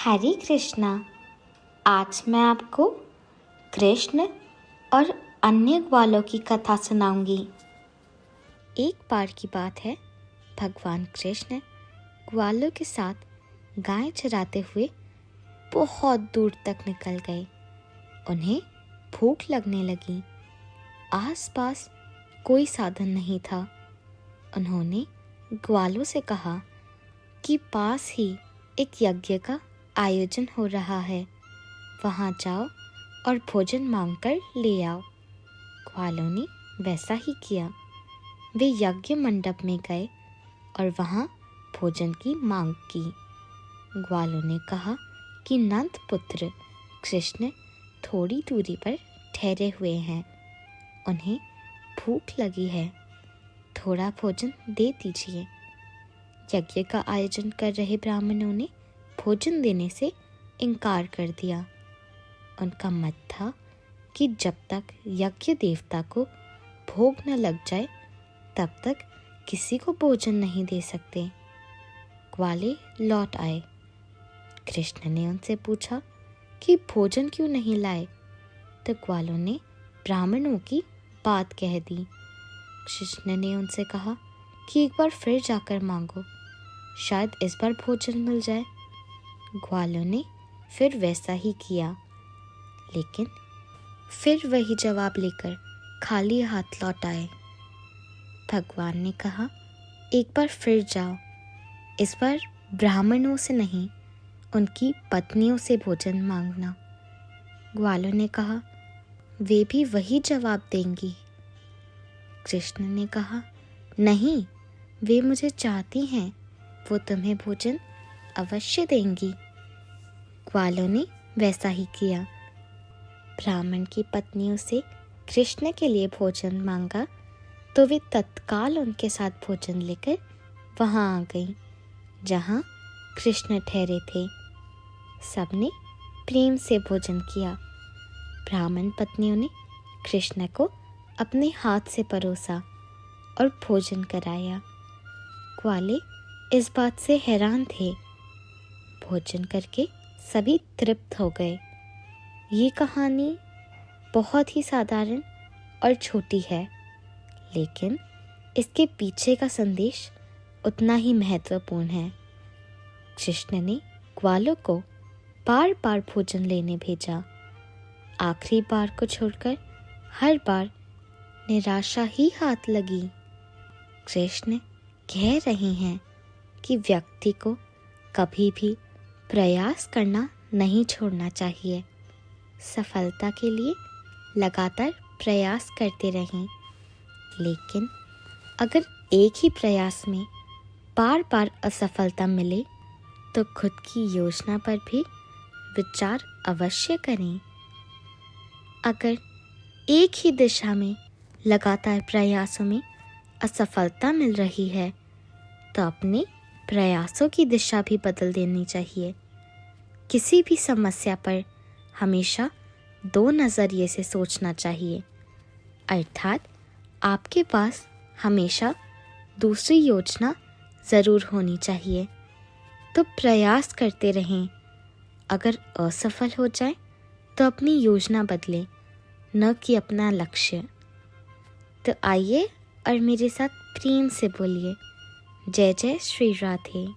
हरे कृष्णा। आज मैं आपको कृष्ण और अन्य ग्वालों की कथा सुनाऊंगी। एक बार की बात है, भगवान कृष्ण ग्वालों के साथ गाय चराते हुए बहुत दूर तक निकल गए। उन्हें भूख लगने लगी। आसपास कोई साधन नहीं था। उन्होंने ग्वालों से कहा कि पास ही एक यज्ञ का आयोजन हो रहा है, वहाँ जाओ और भोजन मांगकर ले आओ। ग्वालों ने वैसा ही किया। वे यज्ञ मंडप में गए और वहाँ भोजन की मांग की। ग्वालों ने कहा कि नंद पुत्र कृष्ण थोड़ी दूरी पर ठहरे हुए हैं, उन्हें भूख लगी है, थोड़ा भोजन दे दीजिए। यज्ञ का आयोजन कर रहे ब्राह्मणों ने भोजन देने से इनकार कर दिया। उनका मत था कि जब तक यज्ञ देवता को भोग न लग जाए तब तक किसी को भोजन नहीं दे सकते। ग्वाले लौट आए। कृष्ण ने उनसे पूछा कि भोजन क्यों नहीं लाए, तो ग्वालों ने ब्राह्मणों की बात कह दी। कृष्ण ने उनसे कहा कि एक बार फिर जाकर मांगो, शायद इस बार भोजन मिल जाए। ग्वालों ने फिर वैसा ही किया, लेकिन फिर वही जवाब लेकर खाली हाथ लौट आए। भगवान ने कहा, एक बार फिर जाओ, इस बार ब्राह्मणों से नहीं, उनकी पत्नियों से भोजन मांगना। ग्वालों ने कहा, वे भी वही जवाब देंगी। कृष्ण ने कहा, नहीं, वे मुझे चाहती हैं, वो तुम्हें भोजन अवश्य देंगी। ग्वालों ने वैसा ही किया। ब्राह्मण की पत्नियों से कृष्ण के लिए भोजन मांगा तो वे तत्काल उनके साथ भोजन लेकर वहां आ गईं, जहां कृष्ण ठहरे थे। सबने प्रेम से भोजन किया। ब्राह्मण पत्नियों ने कृष्ण को अपने हाथ से परोसा और भोजन कराया। ग्वाले इस बात से हैरान थे। भोजन करके सभी तृप्त हो गए। ये कहानी बहुत ही साधारण और छोटी है, लेकिन इसके पीछे का संदेश उतना ही महत्वपूर्ण है। कृष्ण ने ग्वालों को बार बार भोजन लेने भेजा। आखिरी बार को छोड़कर हर बार निराशा ही हाथ लगी। कृष्ण कह रहे हैं कि व्यक्ति को कभी भी प्रयास करना नहीं छोड़ना चाहिए। सफलता के लिए लगातार प्रयास करते रहें, लेकिन अगर एक ही प्रयास में बार बार असफलता मिले तो खुद की योजना पर भी विचार अवश्य करें। अगर एक ही दिशा में लगातार प्रयासों में असफलता मिल रही है तो अपने प्रयासों की दिशा भी बदल देनी चाहिए। किसी भी समस्या पर हमेशा दो नज़रिए से सोचना चाहिए, अर्थात आपके पास हमेशा दूसरी योजना ज़रूर होनी चाहिए। तो प्रयास करते रहें। अगर असफल हो जाए तो अपनी योजना बदलें, न कि अपना लक्ष्य। तो आइए और मेरे साथ प्रेम से बोलिए, जय जय श्री राधे।